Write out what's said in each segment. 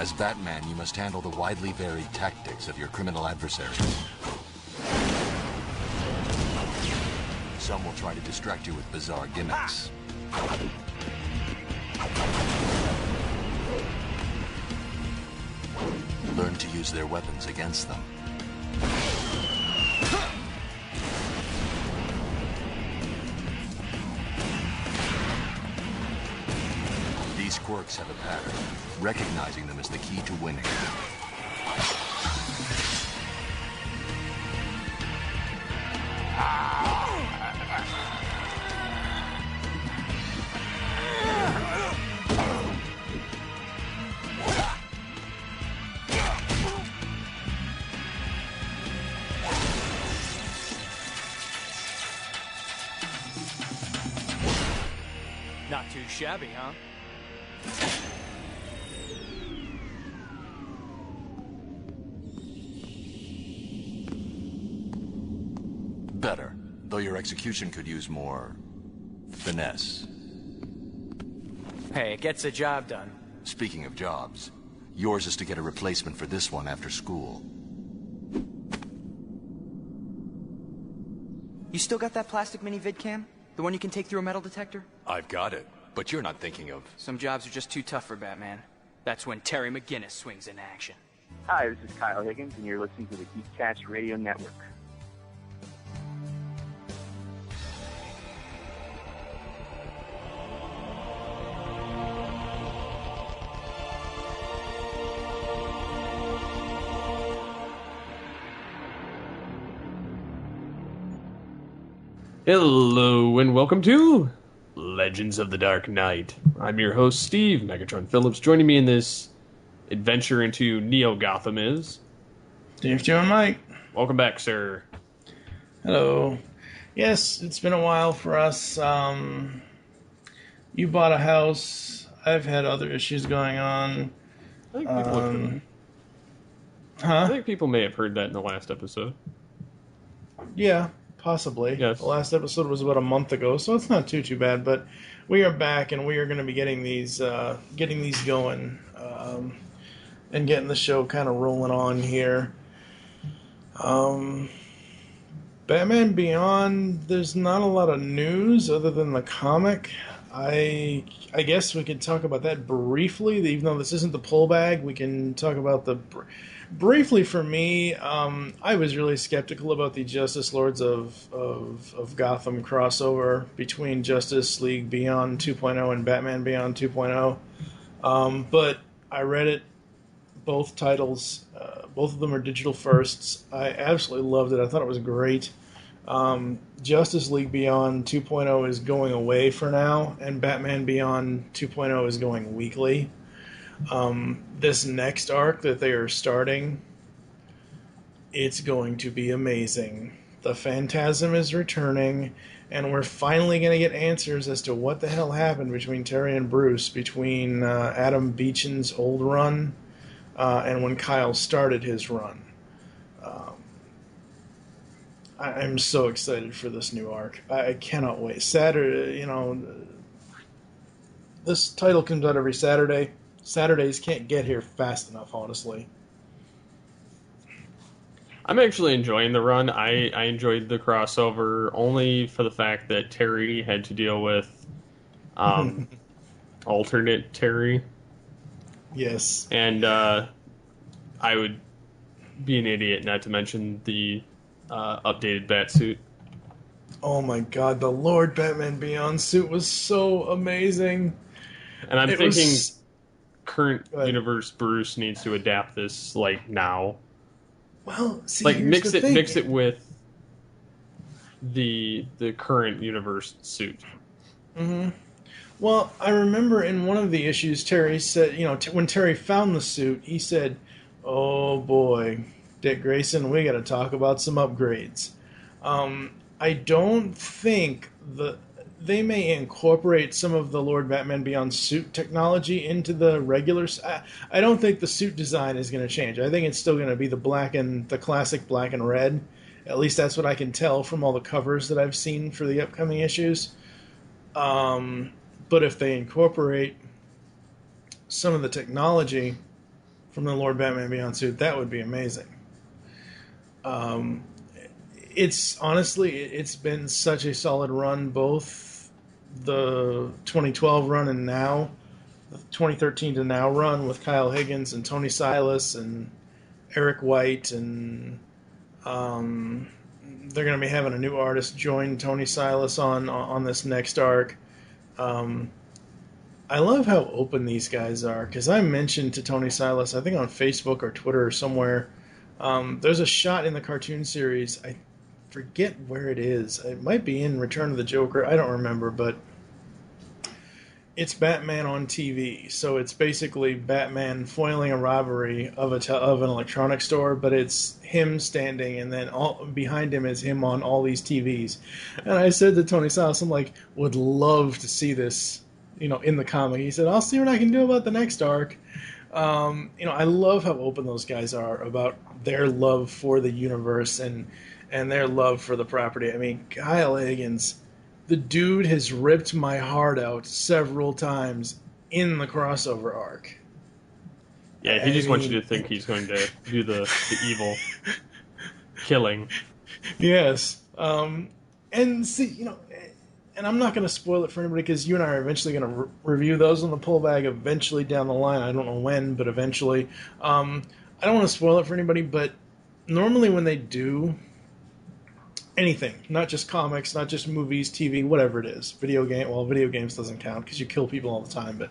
As Batman, you must handle the widely varied tactics of your criminal adversaries. Some will try to distract you with bizarre gimmicks. Learn to use their weapons against them. These quirks have a pattern. Recognizing them is the key to winning. Not too shabby, huh? Better, though your execution could use more finesse. Hey, it gets the job done. Speaking of jobs, yours is to get a replacement for this one after school. You still got that plastic mini vid cam? The one you can take through a metal detector? I've got it, but you're not thinking of... Some jobs are just too tough for Batman. That's when Terry McGinnis swings in action. Hi, this is Kyle Higgins, and you're listening to the Geekcast Radio Network. Hello and welcome to Legends of the Dark Knight. I'm your host, Steve Megatron Phillips. Joining me in this adventure into Neo-Gotham is... Steve, Joe, and Mike. Welcome back, sir. Hello. Yes, it's been a while for us. You bought a house. I've had other issues going on. I think people have heard that. I think people may have heard that in the last episode. Yeah. Possibly. Yes. The last episode was about a month ago, so it's not too bad. But we are back, and we are going to be getting these going, and getting the show kind of rolling on here. Batman Beyond. There's not a lot of news other than the comic. I guess we could talk about that briefly, even though this isn't the pull bag. We can talk about the. Briefly, for me, I was really skeptical about the Justice Lords of Gotham crossover between Justice League Beyond 2.0 and Batman Beyond 2.0. But I read it, both titles, both of them are digital firsts. I absolutely loved it. I thought it was great. Justice League Beyond 2.0 is going away for now, and Batman Beyond 2.0 is going weekly. This next arc that they are starting, it's going to be amazing. The Phantasm is returning, and we're finally going to get answers as to what the hell happened between Terry and Bruce, between Adam Beechen's old run and when Kyle started his run. I'm so excited for this new arc. I cannot wait. Saturday, this title comes out every Saturday. Saturdays can't get here fast enough, honestly. I'm actually enjoying the run. I enjoyed the crossover only for the fact that Terry had to deal with alternate Terry. Yes. And I would be an idiot not to mention the updated Batsuit. Oh my god, the Lord Batman Beyond suit was so amazing. And I'm thinking... current universe Bruce needs to adapt this now. Well, see, mix it with the current universe suit. Mm-hmm. Well, I remember in one of the issues Terry said, when Terry found the suit, he said, "Oh boy, Dick Grayson, we got to talk about some upgrades." I don't think they may incorporate some of the Lord Batman Beyond suit technology into the regular... I don't think the suit design is going to change. I think it's still going to be the classic black and red. At least that's what I can tell from all the covers that I've seen for the upcoming issues. But if they incorporate some of the technology from the Lord Batman Beyond suit, that would be amazing. It's honestly, it's been such a solid run, both the 2012 run and now, the 2013 to now run with Kyle Higgins and Tony Silas and Eric White, and they're going to be having a new artist join Tony Silas on this next arc. I love how open these guys are, because I mentioned to Tony Silas, I think on Facebook or Twitter or somewhere, there's a shot in the cartoon series, I forget where it is. It might be in Return of the Joker, I don't remember, but it's Batman on TV. So it's basically Batman foiling a robbery of an electronics store, but it's him standing, and then all behind him is him on all these TVs. And I said to Tony Silas, I'm like, would love to see this, in the comic. He said, I'll see what I can do about the next arc. I love how open those guys are about their love for the universe and their love for the property. I mean, Kyle Higgins, the dude has ripped my heart out several times in the crossover arc. Yeah, he just wants you to think he's going to do the evil killing. Yes. And see, and I'm not going to spoil it for anybody, because you and I are eventually going to review those on the pull bag eventually down the line. I don't know when, but eventually. I don't want to spoil it for anybody, but normally when they do anything, not just comics, not just movies, TV, whatever it is, video games doesn't count because you kill people all the time, but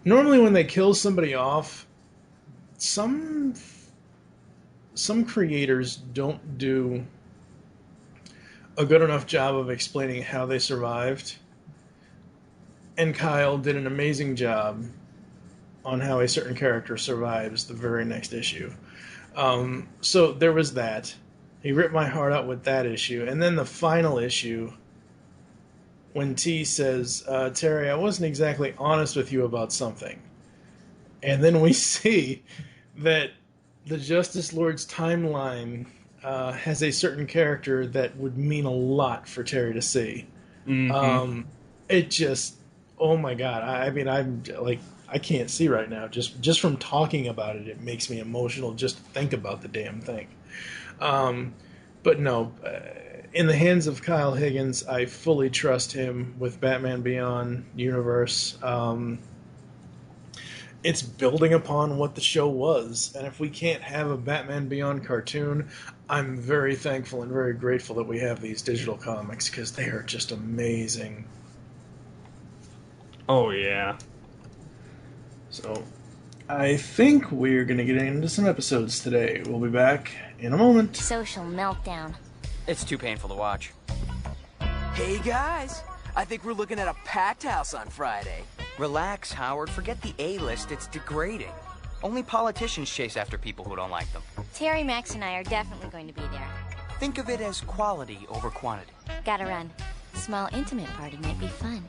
normally when they kill somebody off, some creators don't do a good enough job of explaining how they survived, and Kyle did an amazing job on how a certain character survives the very next issue. So there was that. He ripped my heart out with that issue. And then the final issue, when T says, Terry, I wasn't exactly honest with you about something. And then we see that the Justice Lord's timeline has a certain character that would mean a lot for Terry to see. Mm-hmm. It just, oh my God. I mean, I'm like, I can't see right now. Just from talking about it, it makes me emotional just to think about the damn thing. But no, in the hands of Kyle Higgins, I fully trust him with Batman Beyond universe. It's building upon what the show was, and if we can't have a Batman Beyond cartoon, I'm very thankful and very grateful that we have these digital comics, because they are just amazing. Oh, yeah. So, I think we're going to get into some episodes today. We'll be back in a moment. Social meltdown. It's too painful to watch. Hey guys, I think we're looking at a packed house on Friday. Relax, Howard. Forget the A-list. It's degrading. Only politicians chase after people who don't like them. Terry, Max, and I are definitely going to be there. Think of it as quality over quantity. Gotta run. Small intimate party might be fun.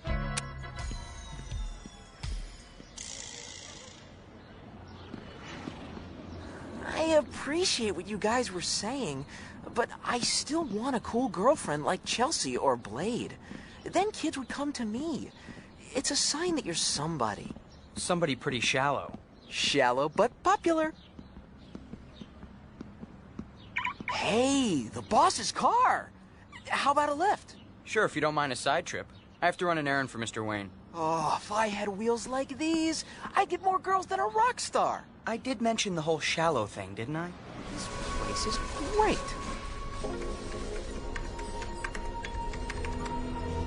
I appreciate what you guys were saying, but I still want a cool girlfriend like Chelsea or Blade. Then kids would come to me. It's a sign that you're somebody. Somebody pretty shallow. Shallow but popular. Hey, the boss's car. How about a lift? Sure, if you don't mind a side trip. I have to run an errand for Mr. Wayne. Oh, if I had wheels like these, I'd get more girls than a rock star. I did mention the whole shallow thing, didn't I? This place is great.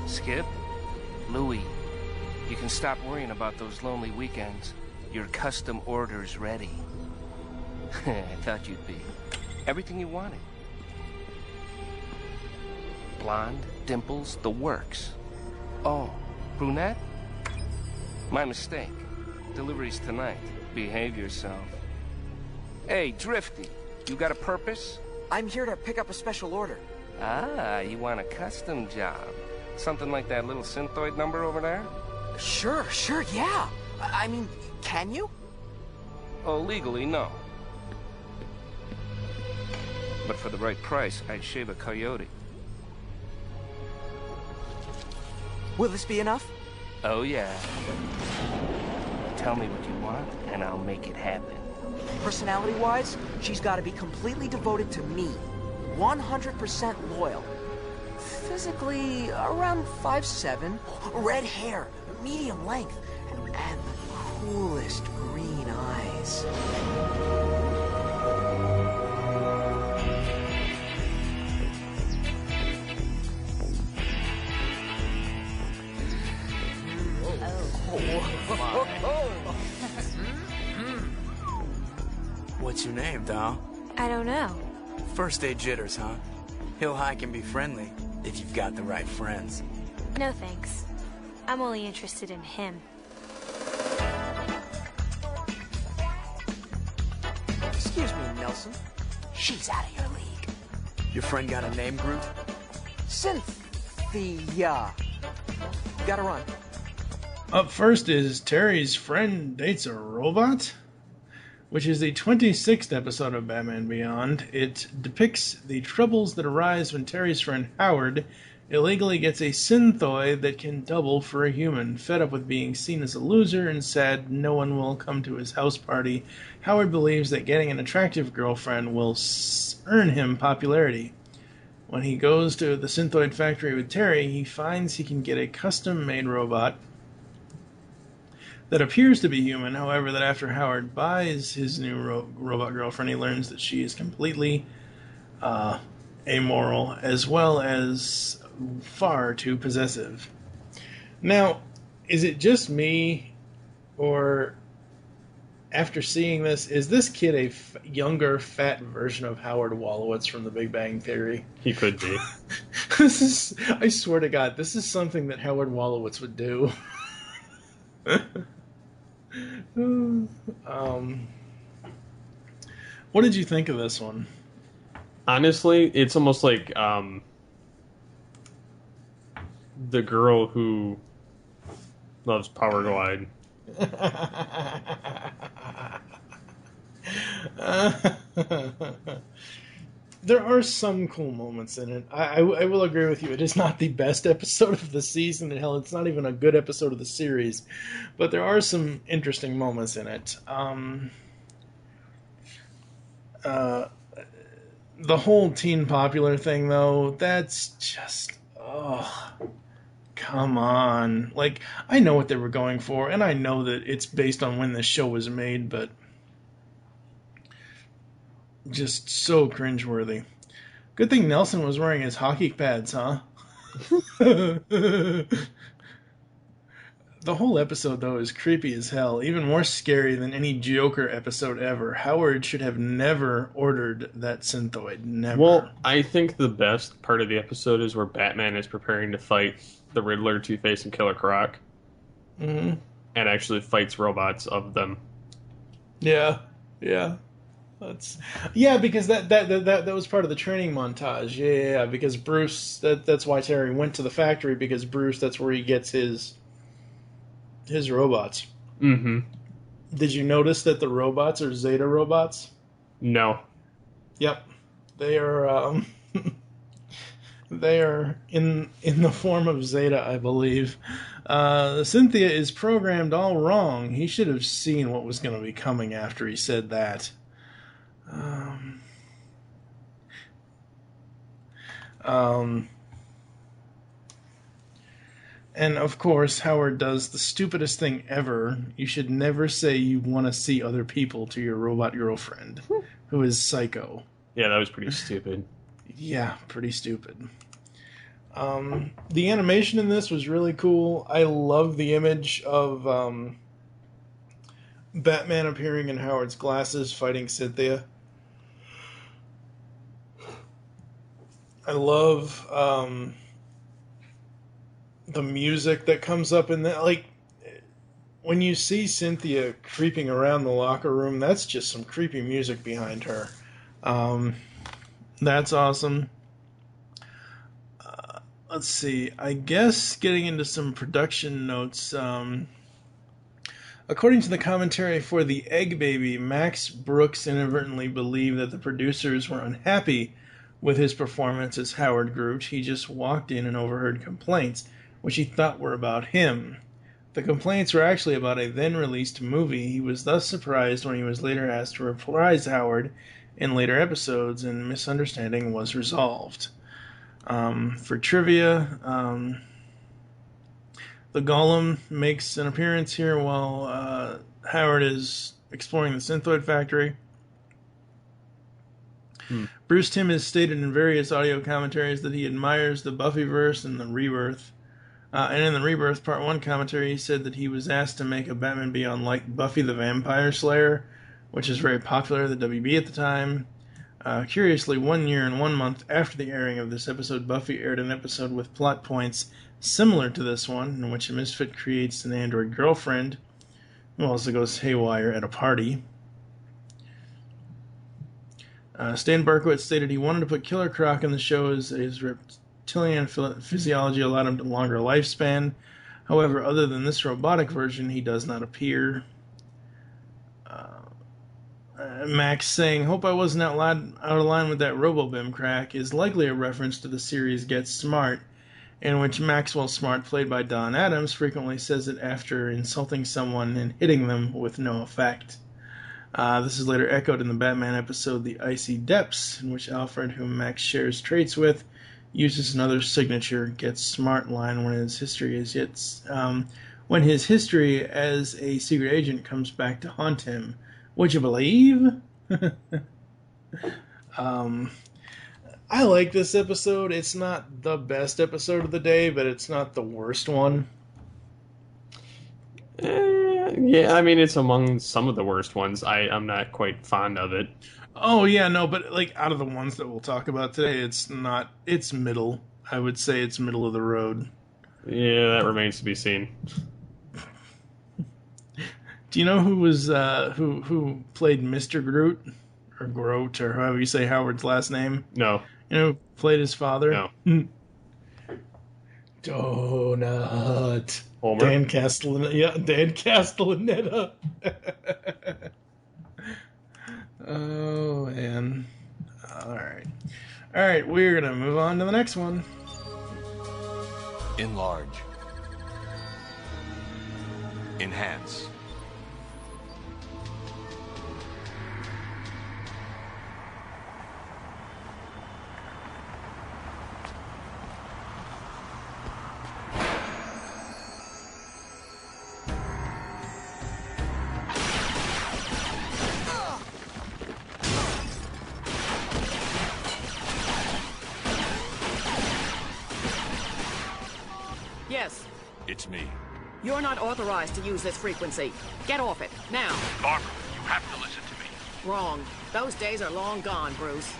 Skip, Louie, you can stop worrying about those lonely weekends. Your custom order's ready. I thought you'd be. Everything you wanted. Blonde, dimples, the works. Oh, brunette? My mistake. Delivery's tonight. Behave yourself. Hey, Drifty, you got a purpose? I'm here to pick up a special order. Ah, you want a custom job. Something like that little Synthoid number over there? Sure, yeah. I mean, can you? Oh, legally, no. But for the right price, I'd shave a coyote. Will this be enough? Oh, yeah. Tell me what you want, and I'll make it happen. Personality-wise, she's got to be completely devoted to me. 100% loyal. Physically, around 5'7", red hair, medium length, and the coolest green eyes. What's your name, doll? I don't know. First day jitters, huh? Hill High can be friendly if you've got the right friends. No thanks. I'm only interested in him. Excuse me, Nelson. She's out of your league. Your friend got a name, Groot? Cynthia. Gotta run. Up first is Terry's friend dates a robot, which is the 26th episode of Batman Beyond. It depicts the troubles that arise when Terry's friend Howard illegally gets a Synthoid that can double for a human. Fed up with being seen as a loser and sad no one will come to his house party, Howard believes that getting an attractive girlfriend will earn him popularity. When he goes to the Synthoid factory with Terry, he finds he can get a custom-made robot that appears to be human. However, that after Howard buys his new robot girlfriend, he learns that she is completely amoral, as well as far too possessive. Now, is it just me, or after seeing this, is this kid a younger, fat version of Howard Wolowitz from The Big Bang Theory? He could be. I swear to God, this is something that Howard Wolowitz would do. What did you think of this one? Honestly, it's almost like the girl who loves Power Glide. There are some cool moments in it. I will agree with you. It is not the best episode of the season. And hell, it's not even a good episode of the series. But there are some interesting moments in it. The whole teen popular thing, though, that's just... Oh, come on. Like, I know what they were going for, and I know that it's based on when this show was made, but... just so cringeworthy. Good thing Nelson was wearing his hockey pads, huh? The whole episode, though, is creepy as hell. Even more scary than any Joker episode ever. Howard should have never ordered that Synthoid. Never. Well, I think the best part of the episode is where Batman is preparing to fight the Riddler, Two-Face, and Killer Croc. Mm-hmm. And actually fights robots of them. Yeah. Because that was part of the training montage. Yeah, because Bruce, that's why Terry went to the factory, because Bruce, that's where he gets his robots. Mm-hmm. Did you notice that the robots are Zeta robots? No. Yep. They are they are in the form of Zeta, I believe. Cynthia is programmed all wrong. He should have seen what was going to be coming after he said that. And of course, Howard does the stupidest thing ever. You should never say you want to see other people to your robot girlfriend, who is psycho. Yeah, that was pretty stupid. Yeah, pretty stupid. The animation in this was really cool. I love the image of Batman appearing in Howard's glasses fighting Cynthia. I love the music that comes up in that. Like, when you see Cynthia creeping around the locker room, that's just some creepy music behind her. That's awesome. Let's see. I guess getting into some production notes. According to the commentary for The Egg Baby, Max Brooks inadvertently believed that the producers were unhappy with his performance as Howard Groot. He just walked in and overheard complaints, which he thought were about him. The complaints were actually about a then-released movie. He was thus surprised when he was later asked to reprise Howard in later episodes, and misunderstanding was resolved. For trivia, the Golem makes an appearance here while Howard is exploring the Synthoid factory. Bruce Timm has stated in various audio commentaries that he admires the Buffyverse and the Rebirth. And in the Rebirth Part 1 commentary, he said that he was asked to make a Batman Beyond like Buffy the Vampire Slayer, which is very popular at the WB at the time. Curiously, 1 year and 1 month after the airing of this episode, Buffy aired an episode with plot points similar to this one, in which a misfit creates an android girlfriend, who also goes haywire at a party. Stan Barkowitz stated he wanted to put Killer Croc in the show as his reptilian physiology allowed him a longer lifespan. However, other than this robotic version, he does not appear. Max saying, "Hope I wasn't out of line with that RoboBim crack," is likely a reference to the series Get Smart, in which Maxwell Smart, played by Don Adams, frequently says it after insulting someone and hitting them with no effect. This is later echoed in the Batman episode The Icy Depths, in which Alfred, whom Max shares traits with, uses another signature Get Smart line when his history as a secret agent comes back to haunt him. Would you believe? I like this episode. It's not the best episode of the day, but it's not the worst one. Yeah, I mean, it's among some of the worst ones. I'm not quite fond of it. Oh, yeah, no, but like out of the ones that we'll talk about today, it's middle. I would say it's middle of the road. Yeah, that remains to be seen. Do you know who was who played Mr. Groot or Groot or however you say Howard's last name? No. You know who played his father? No. Donut. Homer? Dan Castellaneta. Oh man. All right, we're gonna move on to the next one. Enlarge. Enhance. Yes. It's me. You're not authorized to use this frequency. Get off it, now. Barbara, you have to listen to me. Wrong. Those days are long gone, Bruce.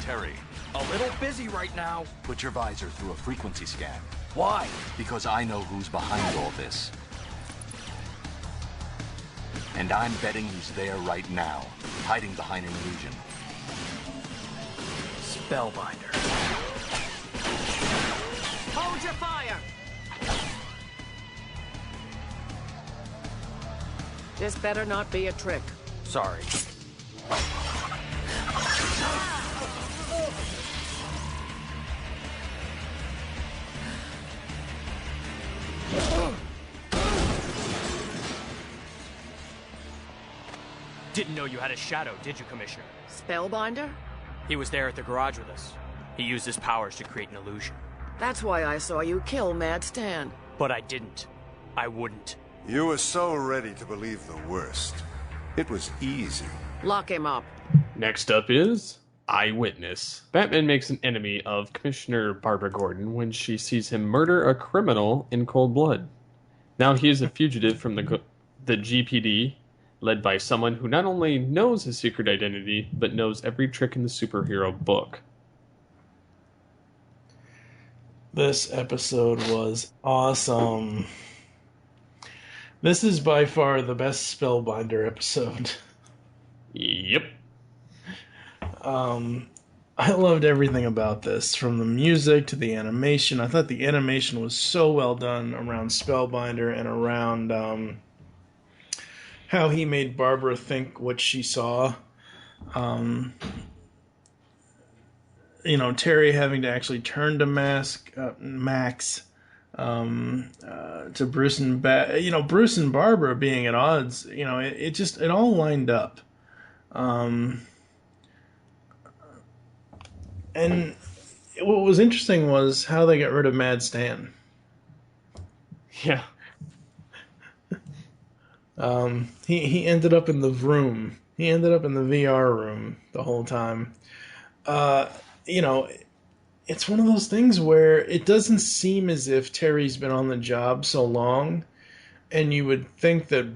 Terry. A little busy right now. Put your visor through a frequency scan. Why? Because I know who's behind all this. And I'm betting he's there right now, hiding behind an illusion. Spellbinder. Hold your fire! This better not be a trick. Sorry. Didn't know you had a shadow, did you, Commissioner? Spellbinder? He was there at the garage with us. He used his powers to create an illusion. That's why I saw you kill Mad Stan. But I didn't. I wouldn't. You were so ready to believe the worst. It was easy. Lock him up. Next up is Eyewitness. Batman makes an enemy of Commissioner Barbara Gordon when she sees him murder a criminal in cold blood. Now he is a fugitive from the GPD, led by someone who not only knows his secret identity, but knows every trick in the superhero book. This episode was awesome. This is by far the best Spellbinder episode. Yep. I loved everything about this, from the music to the animation. I thought the animation was so well done around Spellbinder and around how he made Barbara think what she saw. Terry having to actually turn to Max, to Bruce and Bruce and Barbara being at odds. It all lined up. And what was interesting was how they got rid of Mad Stan. Yeah. He ended up in the room. He ended up in the VR room the whole time. It's one of those things where it doesn't seem as if Terry's been on the job so long, and you would think that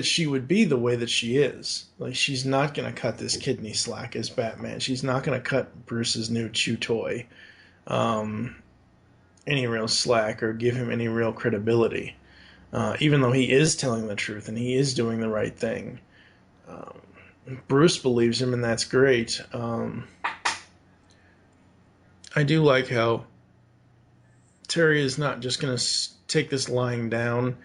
she would be the way that she is. Like, she's not going to cut this kidney slack as Batman. She's not going to cut Bruce's new chew toy any real slack or give him any real credibility. Even though he is telling the truth and he is doing the right thing. Bruce believes him, and that's great. I do like how Terry is not just going to take this lying down.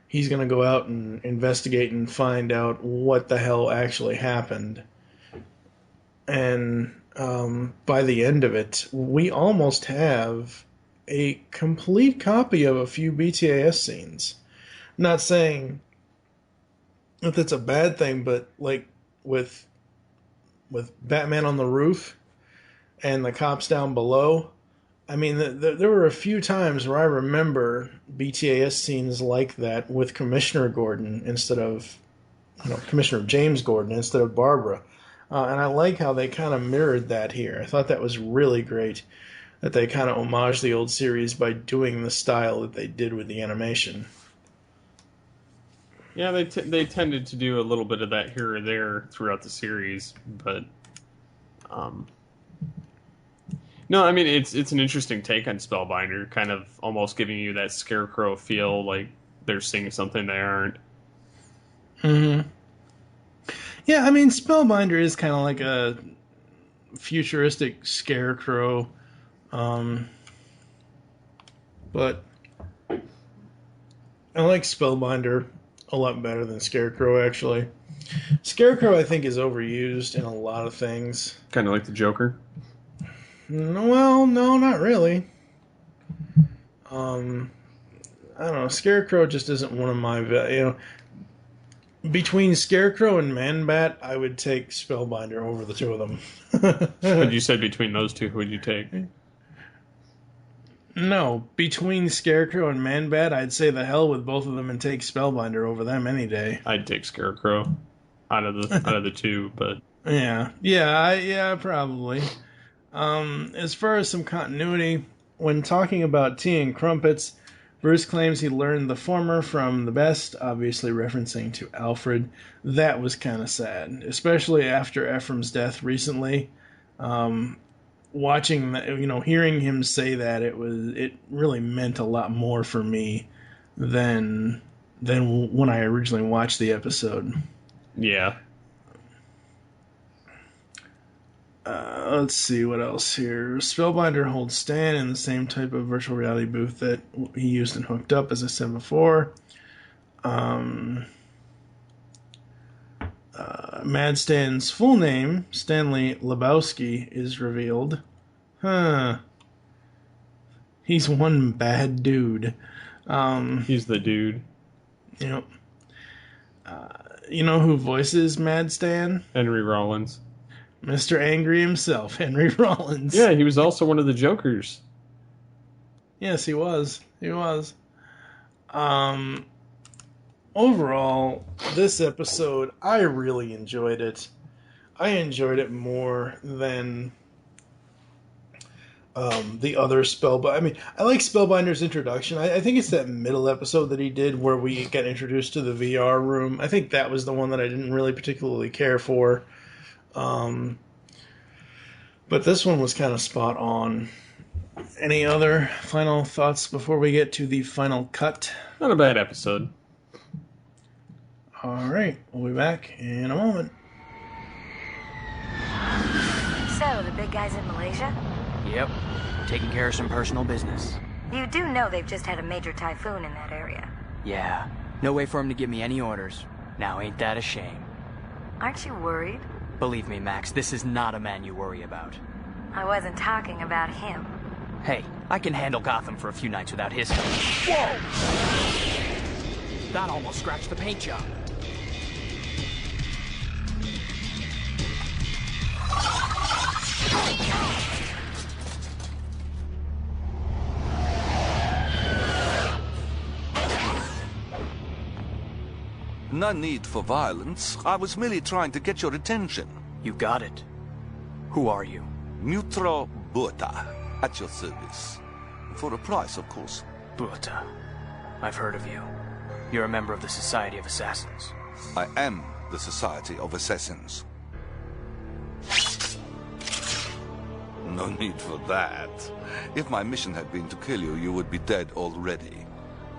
He's going to go out and investigate and find out what the hell actually happened. And by the end of it, we almost have a complete copy of a few BTAS scenes. I'm not saying that that's a bad thing, but like with Batman on the roof and the cops down below, I mean, there were a few times where I remember BTAS scenes like that with Commissioner Gordon instead of, Commissioner James Gordon instead of Barbara. And I like how they kind of mirrored that here. I thought that was really great, that they kind of homaged the old series by doing the style that they did with the animation. Yeah, they tended to do a little bit of that here or there throughout the series, but no, I mean it's an interesting take on Spellbinder, kind of almost giving you that Scarecrow feel, like they're seeing something they aren't. Mm-hmm. Yeah, I mean Spellbinder is kind of like a futuristic Scarecrow, but I like Spellbinder a lot better than Scarecrow, actually. Scarecrow, I think, is overused in a lot of things. Kind of like the Joker? Well, no, not really. I don't know. Scarecrow just isn't one of my... between Scarecrow and Man-Bat, I would take Spellbinder over the two of them. But you said between those two, who would you take? No, between Scarecrow and Man-Bat, I'd say the hell with both of them and take Spellbinder over them any day. I'd take Scarecrow out of the two, but yeah, probably. As far as some continuity, when talking about tea and crumpets, Bruce claims he learned the former from the best, obviously referencing to Alfred. That was kind of sad, especially after Ephraim's death recently. Watching, hearing him say that, it really meant a lot more for me than when I originally watched the episode. Yeah. Let's see what else here. Spellbinder holds Stan in the same type of virtual reality booth that he used and hooked up, as I said before. Mad Stan's full name, Stanley Lebowski, is revealed. He's one bad dude. He's the dude. Yep. You know who voices Mad Stan? Henry Rollins. Mr. Angry himself, Henry Rollins. Yeah, he was also one of the Jokers. Yes, he was. Overall, this episode, I really enjoyed it. I enjoyed it more than the other Spellbinder. I mean, I like Spellbinder's introduction. I think it's that middle episode that he did where we got introduced to the VR room. I think that was the one that I didn't really particularly care for. But this one was kind of spot on. Any other final thoughts before we get to the final cut? Not a bad episode. Alright, we'll be back in a moment. So, the big guy's in Malaysia? Yep, taking care of some personal business. You do know they've just had a major typhoon in that area. Yeah, no way for him to give me any orders. Now ain't that a shame? Aren't you worried? Believe me, Max, this is not a man you worry about. I wasn't talking about him. Hey, I can handle Gotham for a few nights without his help. Whoa! That almost scratched the paint job. No need for violence. I was merely trying to get your attention. You got it. Who are you? Neutral Buta, at your service. For a price, of course. Buta. I've heard of you. You're a member of the Society of Assassins. I am the Society of Assassins. No need for that. If my mission had been to kill you, you would be dead already.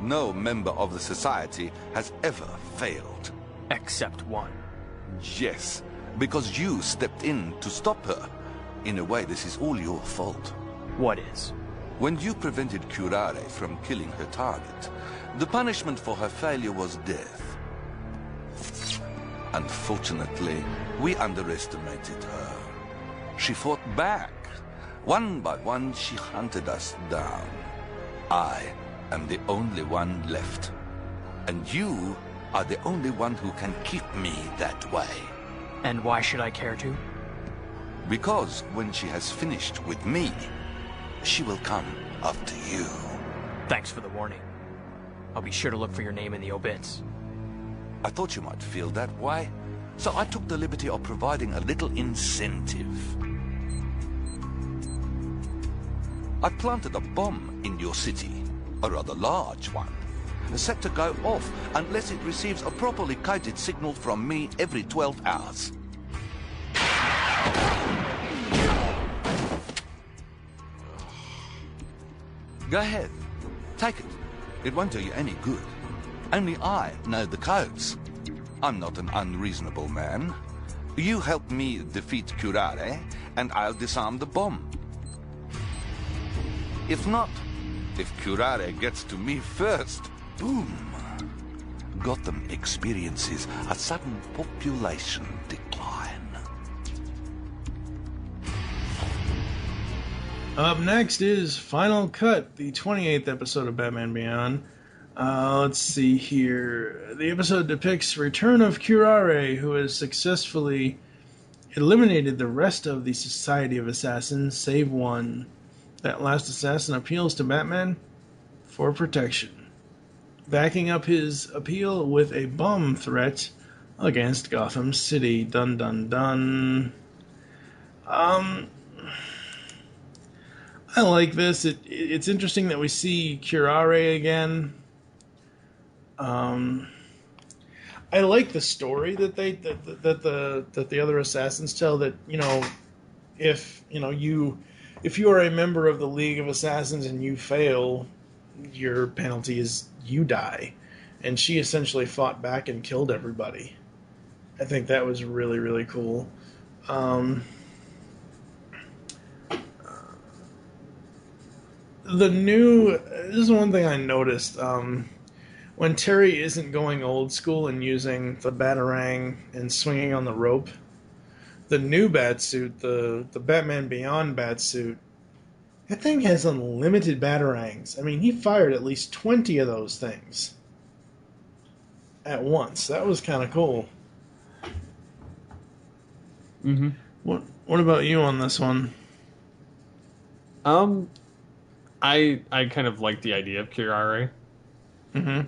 No member of the Society has ever failed. Except one. Yes, because you stepped in to stop her. In a way, this is all your fault. What is? When you prevented Curare from killing her target, the punishment for her failure was death. Unfortunately, we underestimated her. She fought back. One by one, she hunted us down. I am the only one left. And you are the only one who can keep me that way. And why should I care to? Because when she has finished with me, she will come after you. Thanks for the warning. I'll be sure to look for your name in the obits. I thought you might feel that way, so I took the liberty of providing a little incentive. I planted a bomb in your city, a rather large one, set to go off unless it receives a properly coded signal from me every 12 hours. Go ahead. Take it. It won't do you any good. Only I know the codes. I'm not an unreasonable man. You help me defeat Curare, and I'll disarm the bomb. If not, if Curare gets to me first, boom. Gotham experiences a sudden population decline. Up next is Final Cut, the 28th episode of Batman Beyond. Let's see here. The episode depicts return of Curare, who has successfully eliminated the rest of the Society of Assassins, save one. That last assassin appeals to Batman for protection, backing up his appeal with a bomb threat against Gotham City. Dun dun dun. I like this. It's interesting that we see Curare again. I like the story that the other assassins tell. That if you are a member of the League of Assassins and you fail, your penalty is you die. And she essentially fought back and killed everybody. I think that was really, really cool. This is one thing I noticed. When Terry isn't going old school and using the Batarang and swinging on the rope, the new Batsuit, the Batman Beyond Batsuit, that thing has unlimited Batarangs. I mean, he fired at least 20 of those things at once. That was kind of cool. Mm-hmm. What about you on this one? I kind of like the idea of Curare. Mm-hmm.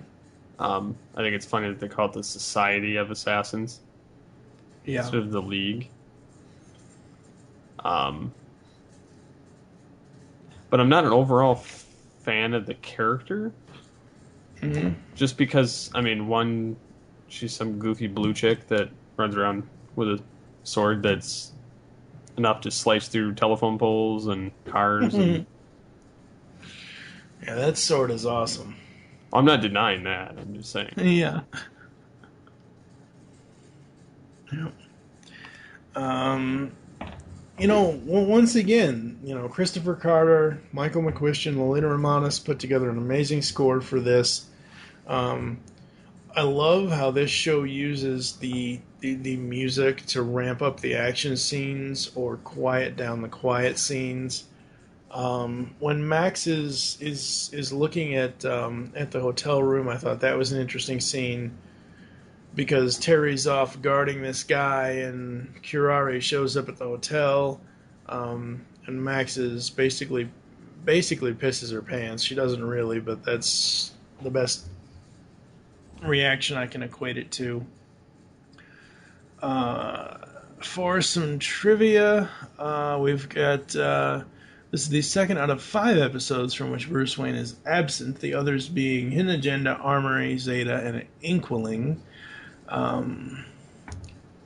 I think it's funny that they call it the Society of Assassins. Yeah. Instead of the League. But I'm not an overall fan of the character. Mm-hmm. Just because, I mean, one, she's some goofy blue chick that runs around with a sword that's enough to slice through telephone poles and cars. And yeah, that sword is awesome. I'm not denying that. I'm just saying. Yeah. Once again, Christopher Carter, Michael McQuistion, Lolita Romanos put together an amazing score for this. I love how this show uses the music to ramp up the action scenes or quiet down the quiet scenes. When Max is looking at the hotel room, I thought that was an interesting scene because Terry's off guarding this guy, and Curare shows up at the hotel, and Max is basically pisses her pants. She doesn't really, but that's the best reaction I can equate it to. For some trivia, we've got this is the second out of 5 episodes from which Bruce Wayne is absent, the others being Hidden Agenda, Armory, Zeta, and Inkling.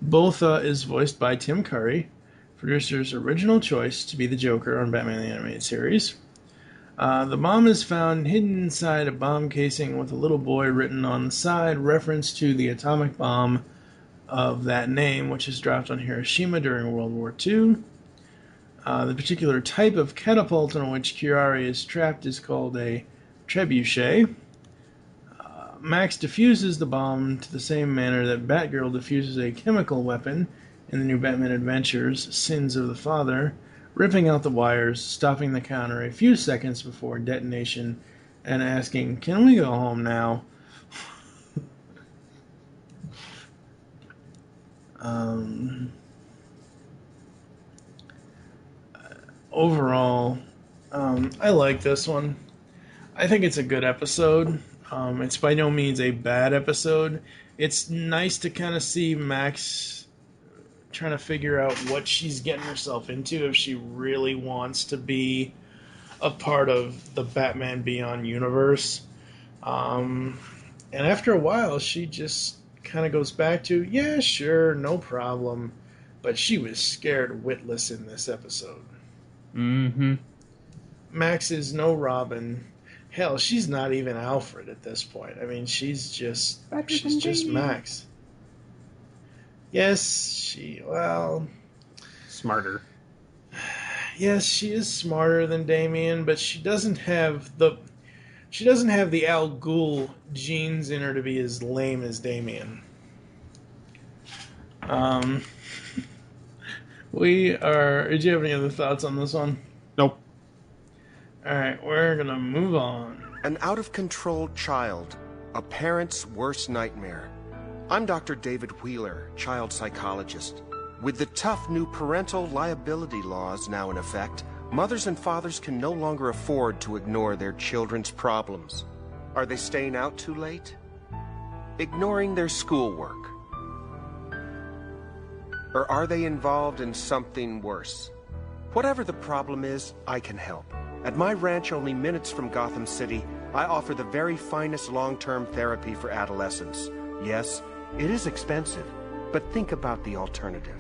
Botha is voiced by Tim Curry, producer's original choice to be the Joker on Batman the Animated Series. The bomb is found hidden inside a bomb casing with a little boy written on the side, reference to the atomic bomb of that name, which is dropped on Hiroshima during World War II. The particular type of catapult on which Curare is trapped is called a trebuchet. Max defuses the bomb to the same manner that Batgirl defuses a chemical weapon in the New Batman Adventures, Sins of the Father, ripping out the wires, stopping the counter a few seconds before detonation, and asking, "Can we go home now?" Overall, I like this one. I think it's a good episode. It's by no means a bad episode. It's nice to kind of see Max trying to figure out what she's getting herself into, if she really wants to be a part of the Batman Beyond universe. And after a while, she just kind of goes back to, yeah, sure, no problem. But she was scared witless in this episode. Mm-hmm. Max is no Robin. Hell, she's not even Alfred at this point. I mean, she's just Max. Yes, smarter. Yes, she is smarter than Damian, but she doesn't have the Al Ghul genes in her to be as lame as Damian. Did you have any other thoughts on this one? Nope. Alright, we're gonna move on. An out-of-control child, a parent's worst nightmare. I'm Dr. David Wheeler, child psychologist. With the tough new parental liability laws now in effect, mothers and fathers can no longer afford to ignore their children's problems. Are they staying out too late? Ignoring their schoolwork? Or are they involved in something worse? Whatever the problem is, I can help. At my ranch only minutes from Gotham City, I offer the very finest long-term therapy for adolescents. Yes, it is expensive, but think about the alternative.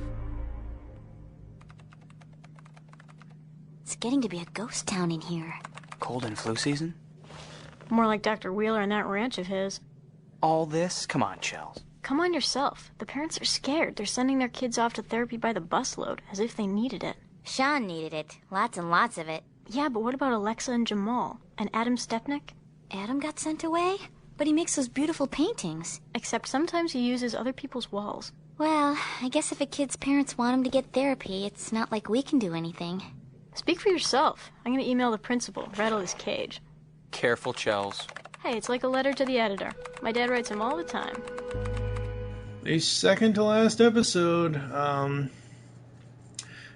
It's getting to be a ghost town in here. Cold and flu season? More like Dr. Wheeler and that ranch of his. All this? Come on, Chels. Come on yourself. The parents are scared. They're sending their kids off to therapy by the busload, as if they needed it. Sean needed it. Lots and lots of it. Yeah, but what about Alexa and Jamal? And Adam Stepnick? Adam got sent away? But he makes those beautiful paintings. Except sometimes he uses other people's walls. Well, I guess if a kid's parents want him to get therapy, it's not like we can do anything. Speak for yourself. I'm going to email the principal, rattle his cage. Careful, Chels. Hey, it's like a letter to the editor. My dad writes him all the time. The second to last episode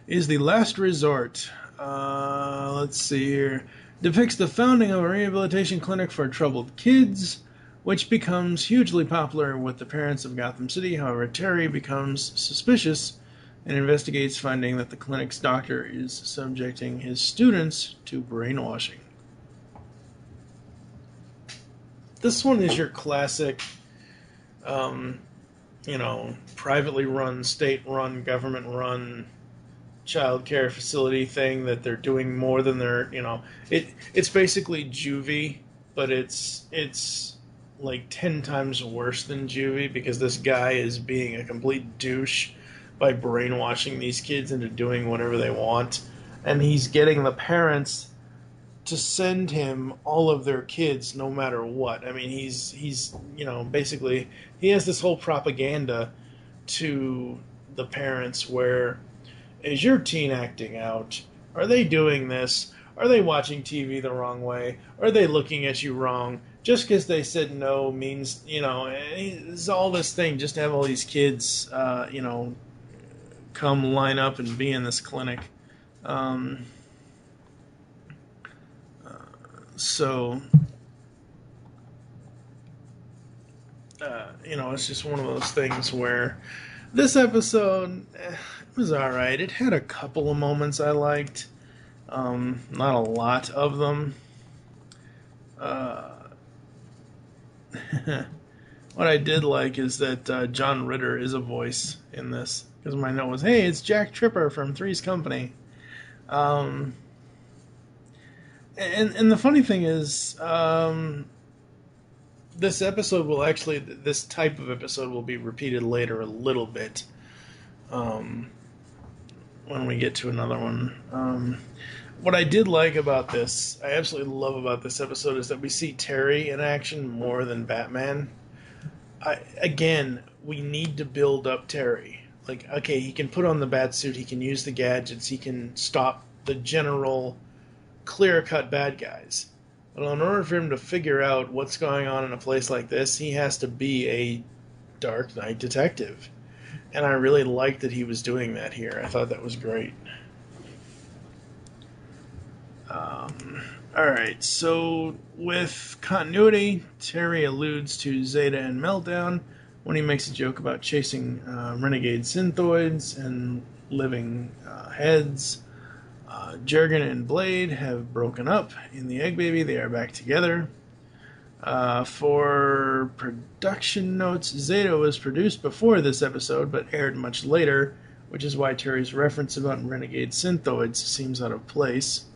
is The Last Resort. Let's see here. Depicts the founding of a rehabilitation clinic for troubled kids, which becomes hugely popular with the parents of Gotham City. However, Terry becomes suspicious and investigates, finding that the clinic's doctor is subjecting his students to brainwashing. This one is your classic, privately run, state-run, government-run child care facility thing that they're doing more than it's basically juvie, but it's like 10 times worse than juvie because this guy is being a complete douche by brainwashing these kids into doing whatever they want, and he's getting the parents to send him all of their kids no matter what. I mean, he's basically he has this whole propaganda to the parents where, is your teen acting out? Are they doing this? Are they watching TV the wrong way? Are they looking at you wrong? Just because they said no means, it's all this thing just to have all these kids, come line up and be in this clinic. It's just one of those things where this episode was alright. It had a couple of moments I liked. Not a lot of them. What I did like is that John Ritter is a voice in this. Because my note was, hey, it's Jack Tripper from Three's Company. And the funny thing is, this type of episode will be repeated later a little bit. When we get to another one. What I did like about this, I absolutely love about this episode, is that we see Terry in action more than Batman. We need to build up Terry. Like, okay, he can put on the Batsuit, he can use the gadgets, he can stop the general clear-cut bad guys. But in order for him to figure out what's going on in a place like this, he has to be a Dark Knight detective. And I really liked that he was doing that here. I thought that was great. Alright, so with continuity, Terry alludes to Zeta and Meltdown when he makes a joke about chasing renegade Synthoids and living heads. Jurgen and Blade have broken up. In the Egg Baby, they are back together. For production notes, Zeta was produced before this episode, but aired much later, which is why Terry's reference about renegade Synthoids seems out of place.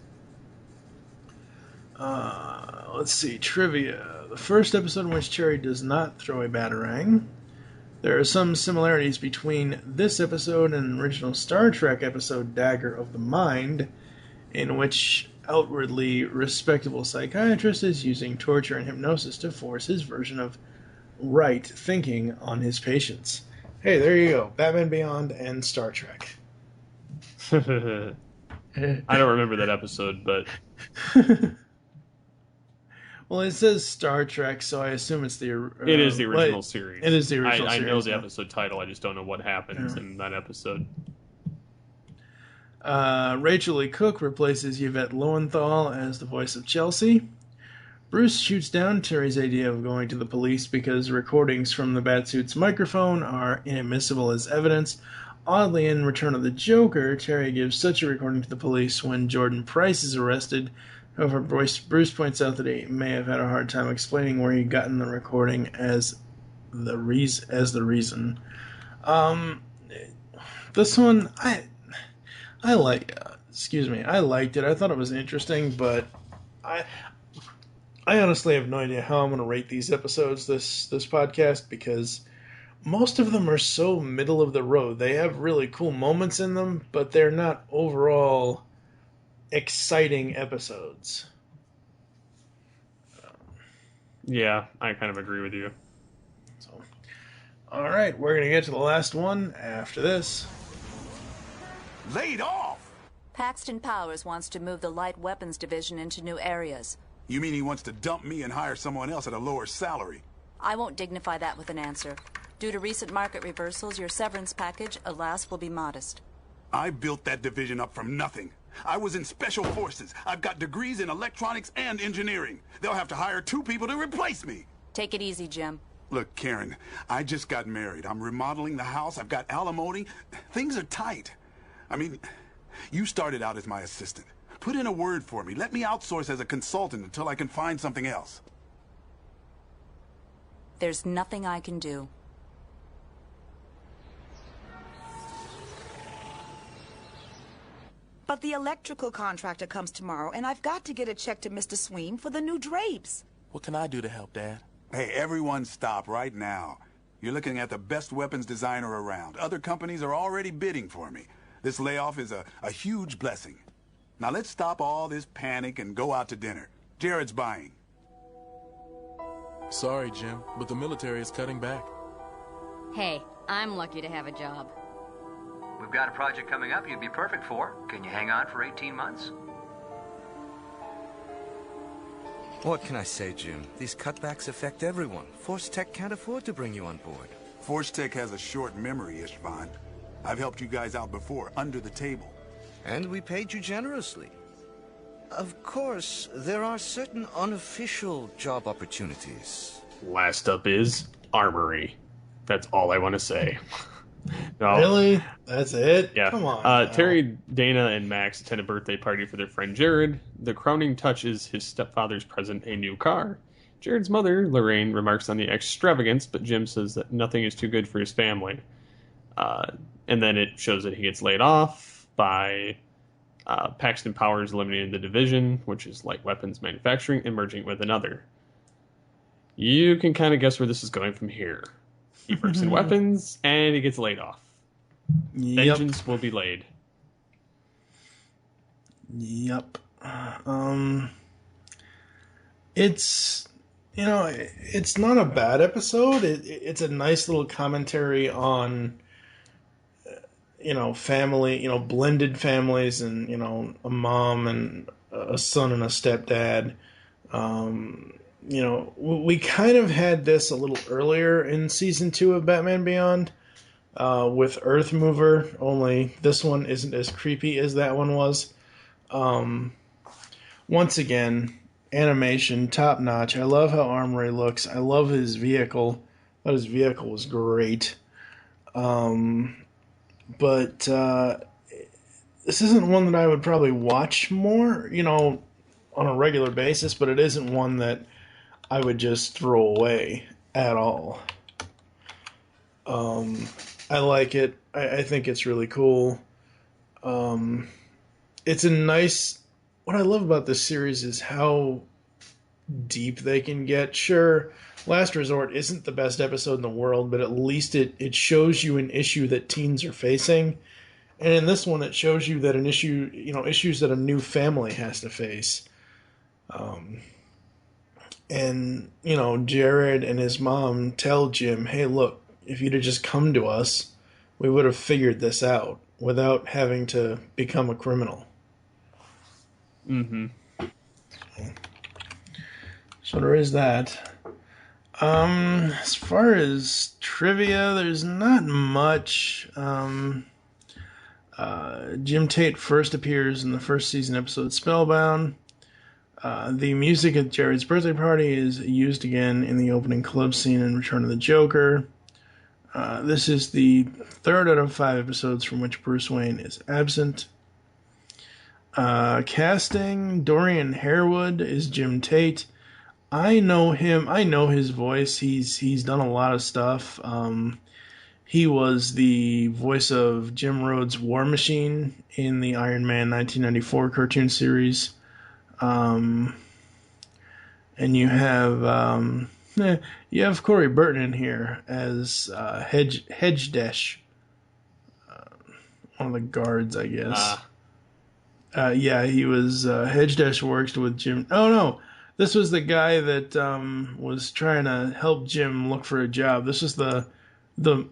Let's see, trivia. The first episode in which Terry does not throw a batarang. There are some similarities between this episode and the original Star Trek episode Dagger of the Mind, in which outwardly respectable psychiatrist is using torture and hypnosis to force his version of right thinking on his patients. Hey, there you go. Batman Beyond and Star Trek. I don't remember that episode, but... Well, it says Star Trek, so I assume it's the... it is the original series. It is the original series. I know the episode title, I just don't know what happens in that episode. Rachel Lee Cook replaces Yvette Lowenthal as the voice of Chelsea. Bruce shoots down Terry's idea of going to the police because recordings from the Batsuit's microphone are inadmissible as evidence. Oddly, in Return of the Joker, Terry gives such a recording to the police when Jordan Price is arrested. However, Bruce points out that he may have had a hard time explaining where he'd gotten the recording as the reason. This one, I liked it. I thought it was interesting, but I honestly have no idea how I'm going to rate these episodes, this podcast, because most of them are so middle of the road. They have really cool moments in them, but they're not overall exciting episodes. Yeah, I kind of agree with you. So, all right, we're going to get to the last one after this. Laid off? Paxton Powers wants to move the Light Weapons Division into new areas. You mean he wants to dump me and hire someone else at a lower salary? I won't dignify that with an answer. Due to recent market reversals, your severance package, alas, will be modest. I built that division up from nothing. I was in special forces. I've got degrees in electronics and engineering. They'll have to hire 2 people to replace me. Take it easy, Jim. Look, Karen, I just got married. I'm remodeling the house. I've got alimony. Things are tight. I mean, you started out as my assistant. Put in a word for me. Let me outsource as a consultant until I can find something else. There's nothing I can do. But the electrical contractor comes tomorrow, and I've got to get a check to Mr. Sweem for the new drapes. What can I do to help, Dad? Hey, everyone stop right now. You're looking at the best weapons designer around. Other companies are already bidding for me. This layoff is a huge blessing. Now let's stop all this panic and go out to dinner. Jared's buying. Sorry, Jim, but the military is cutting back. Hey, I'm lucky to have a job. We've got a project coming up you'd be perfect for. Can you hang on for 18 months? What can I say, Jim? These cutbacks affect everyone. Force Tech can't afford to bring you on board. Force Tech has a short memory, Ishvan. I've helped you guys out before, under the table. And we paid you generously. Of course, there are certain unofficial job opportunities. Last up is Armory. That's all I want to say. No. Really? That's it? Yeah. Come on. Terry, Dana, and Max attend a birthday party for their friend Jared. The crowning touch is his stepfather's present, a new car. Jared's mother, Lorraine, remarks on the extravagance, but Jim says that nothing is too good for his family. And then it shows that he gets laid off by Paxton Powers eliminating the division, which is light weapons manufacturing, and merging with another. You can kind of guess where this is going from here. He works in weapons, and he gets laid off. Yep. Vengeance will be laid. Yep. It's, it's not a bad episode. It's a nice little commentary on, family, blended families and, a mom and a son and a stepdad. We kind of had this a little earlier in season 2 of Batman Beyond with Earth Mover, only this one isn't as creepy as that one was. Once again, animation, top notch. I love how Armory looks. I love his vehicle. I thought his vehicle was great. But this isn't one that I would probably watch more, on a regular basis, but it isn't one that I would just throw away at all. I like it. I think it's really cool. It's a nice... What I love about this series is how deep they can get. Sure, Last Resort isn't the best episode in the world, but at least it shows you an issue that teens are facing. And in this one, it shows you that issues that a new family has to face. And, Jared and his mom tell Jim, hey, look, if you'd have just come to us, we would have figured this out without having to become a criminal. Mm-hmm. So there is that. As far as trivia, there's not much. Jim Tate first appears in the first season episode Spellbound. The music at Jared's birthday party is used again in the opening club scene in Return of the Joker. This is the 3rd out of 5 episodes from which Bruce Wayne is absent. Casting, Dorian Harewood is Jim Tate. I know him. I know his voice. He's done a lot of stuff. He was the voice of Jim Rhodes' War Machine in the Iron Man 1994 cartoon series. And you have Corey Burton in here as Hedge Dash, one of the guards, I guess. He was Hedge Dash worked with Jim. Oh no, this was the guy that was trying to help Jim look for a job. This was the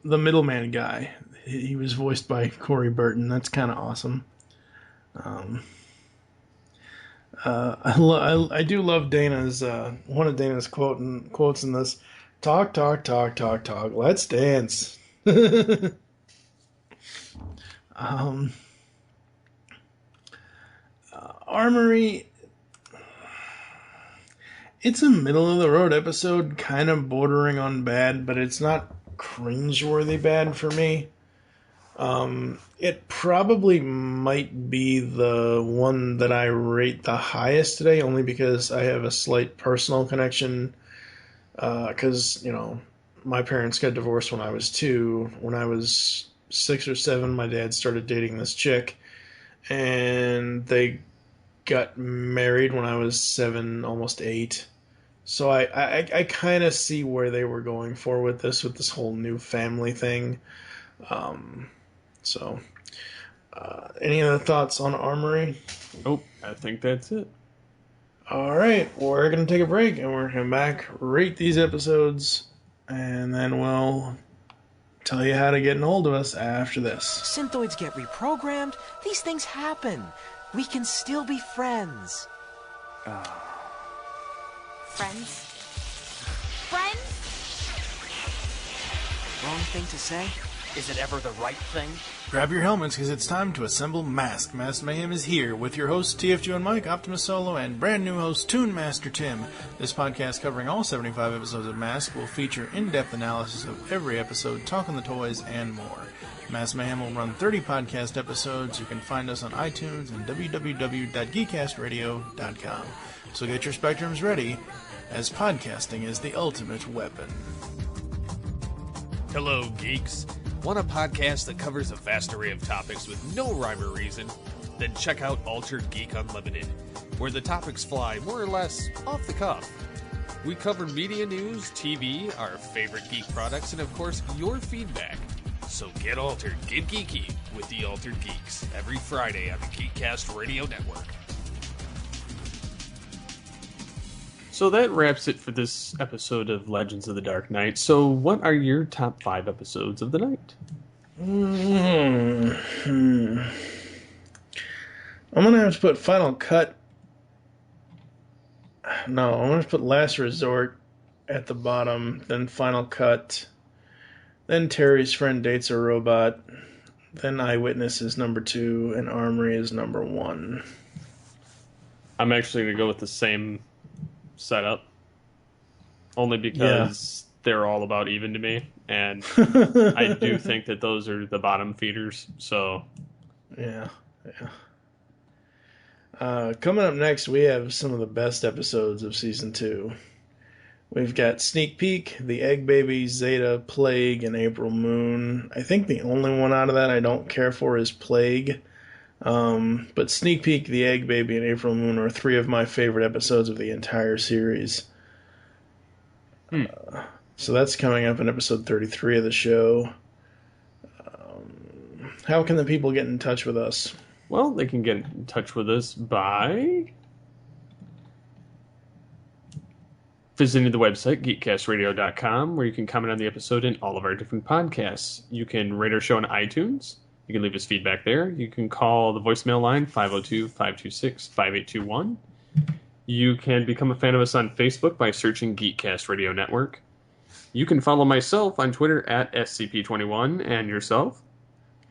middleman guy. He was voiced by Corey Burton. That's kind of awesome. I do love Dana's one of Dana's quotes in this. Talk, let's dance. Armory, it's a middle of the road episode, kind of bordering on bad, but it's not cringeworthy bad for me. It probably might be the one that I rate the highest today, only because I have a slight personal connection. Because, my parents got divorced when I was 2. When I was 6 or 7, my dad started dating this chick, and they got married when I was 7, almost 8. So I kind of see where they were going for with this whole new family thing. Any other thoughts on Armory? Nope, I think that's it. All right, we're going to take a break, and we're going to come back, rate these episodes, and then we'll tell you how to get a hold of us after this. Synthoids get reprogrammed. These things happen. We can still be friends. Friends? Friends? Wrong thing to say? Is it ever the right thing? Grab your helmets, because it's time to assemble Mask. Mask Mayhem is here with your hosts TFG and Mike, Optimus Solo, and brand new host Toon Master Tim. This podcast, covering all 75 episodes of Mask, will feature in-depth analysis of every episode, talking the toys, and more. Mask Mayhem will run 30 podcast episodes. You can find us on iTunes and www.geekcastradio.com. So get your spectrums ready, as podcasting is the ultimate weapon. Hello, geeks. Want a podcast that covers a vast array of topics with no rhyme or reason? Then check out Altered Geek Unlimited, where the topics fly more or less off the cuff. We cover media news, TV, our favorite geek products, and of course, your feedback. So get altered, get geeky with the Altered Geeks every Friday on the Geekcast Radio Network. So that wraps it for this episode of Legends of the Dark Knight. So what are your top 5 episodes of the night? I'm going to have to put Final Cut. No, I'm going to put Last Resort at the bottom, then Final Cut, then Terry's Friend Dates a Robot, then Eyewitness is number 2, and Armory is number 1. I'm actually going to go with the same setup, only because they're all about even to me, and I do think that those are the bottom feeders. So yeah. Coming up next, we have some of the best episodes of season 2. We've got Sneak Peek, The Egg Baby, Zeta, Plague, and April Moon. I think the only one out of that I don't care for is Plague. But Sneak Peek, The Egg Baby, and April Moon are 3 of my favorite episodes of the entire series. So that's coming up in episode 33 of the show. How can the people get in touch with us? Well, they can get in touch with us by visiting the website, geekcastradio.com, where you can comment on the episode and all of our different podcasts. You can rate our show on iTunes. You can leave us feedback there. You can call the voicemail line, 502-526-5821. You can become a fan of us on Facebook by searching Geekcast Radio Network. You can follow myself on Twitter at SCP21, and yourself?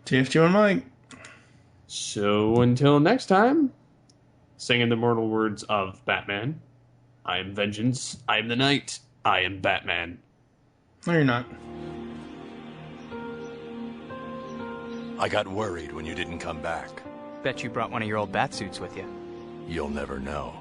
TFG and Mike. So until next time, singing the mortal words of Batman, I am vengeance, I am the night, I am Batman. No, you're not. I got worried when you didn't come back. Bet you brought one of your old bat suits with you. You'll never know.